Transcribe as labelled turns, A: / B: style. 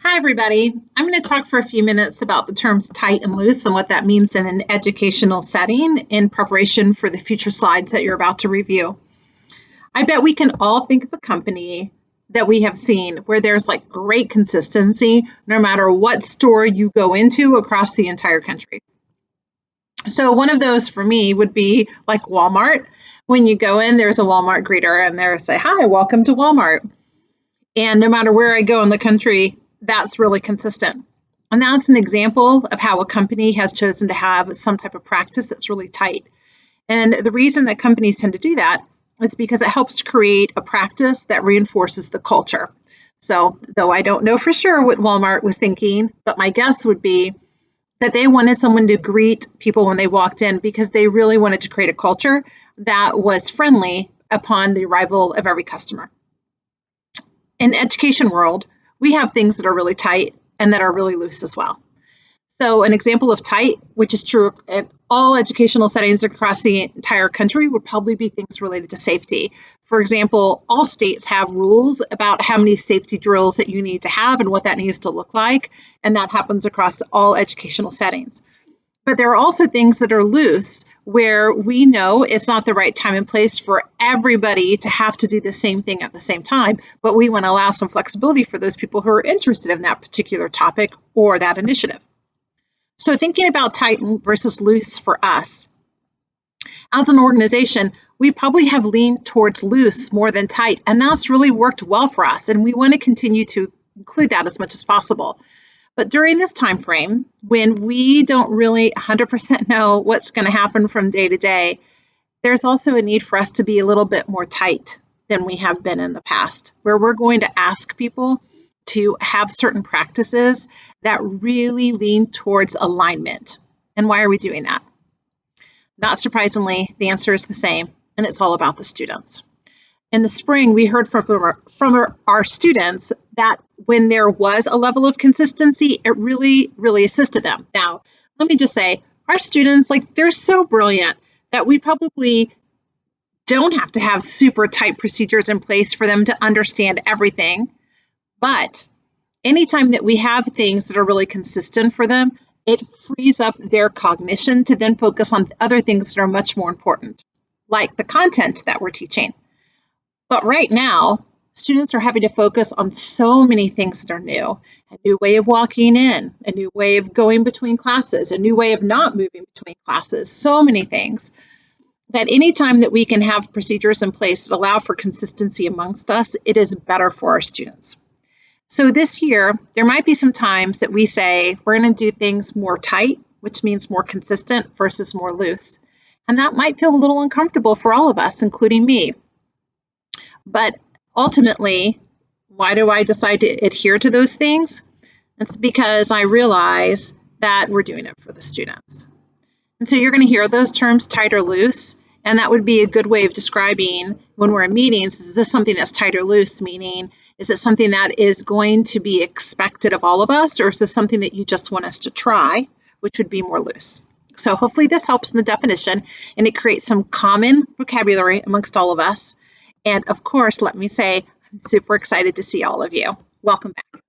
A: Hi, everybody. I'm going to talk for a few minutes about the terms tight and loose and what that means in an educational setting in preparation for the future slides that you're about to review. I bet we can all think of a company that we have seen where there's like great consistency no matter what store you go into across the entire country. So one of those for me would be like Walmart. When you go in, there's a Walmart greeter and they're say, "Hi, welcome to Walmart." And no matter where I go in the country, that's really consistent. And that's an example of how a company has chosen to have some type of practice that's really tight. And the reason that companies tend to do that is because it helps to create a practice that reinforces the culture. So, though I don't know for sure what Walmart was thinking, but my guess would be that they wanted someone to greet people when they walked in because they really wanted to create a culture that was friendly upon the arrival of every customer. In the education world, we have things that are really tight and that are really loose as well. So an example of tight, which is true in all educational settings across the entire country, would probably be things related to safety. For example, all states have rules about how many safety drills that you need to have and what that needs to look like, and that happens across all educational settings. But there are also things that are loose where we know it's not the right time and place for everybody to have to do the same thing at the same time, but we want to allow some flexibility for those people who are interested in that particular topic or that initiative. So thinking about tight versus loose for us, as an organization, we probably have leaned towards loose more than tight, and that's really worked well for us, and we want to continue to include that as much as possible. But during this time frame, when we don't really 100% know what's going to happen from day to day, there's also a need for us to be a little bit more tight than we have been in the past, where we're going to ask people to have certain practices that really lean towards alignment. And why are we doing that? Not surprisingly, the answer is the same, and it's all about the students. In the spring, we heard from our students that when there was a level of consistency, it really assisted them. Now, let me just say, our students, they're so brilliant that we probably don't have to have super tight procedures in place for them to understand everything. But anytime that we have things that are really consistent for them, it frees up their cognition to then focus on other things that are much more important, like the content that we're teaching. But right now, students are having to focus on so many things that are new. A new way of walking in, a new way of going between classes, a new way of not moving between classes, so many things that anytime that we can have procedures in place that allow for consistency amongst us, it is better for our students. So this year, there might be some times that we say we're going to do things more tight, which means more consistent versus more loose. And that might feel a little uncomfortable for all of us, including me. But ultimately, why do I decide to adhere to those things? It's because I realize that we're doing it for the students. And so you're going to hear those terms tight or loose, and that would be a good way of describing when we're in meetings, is this something that's tight or loose, meaning is it something that is going to be expected of all of us, or is this something that you just want us to try, which would be more loose? So hopefully this helps in the definition, and it creates some common vocabulary amongst all of us. And of course, let me say, I'm super excited to see all of you. Welcome back.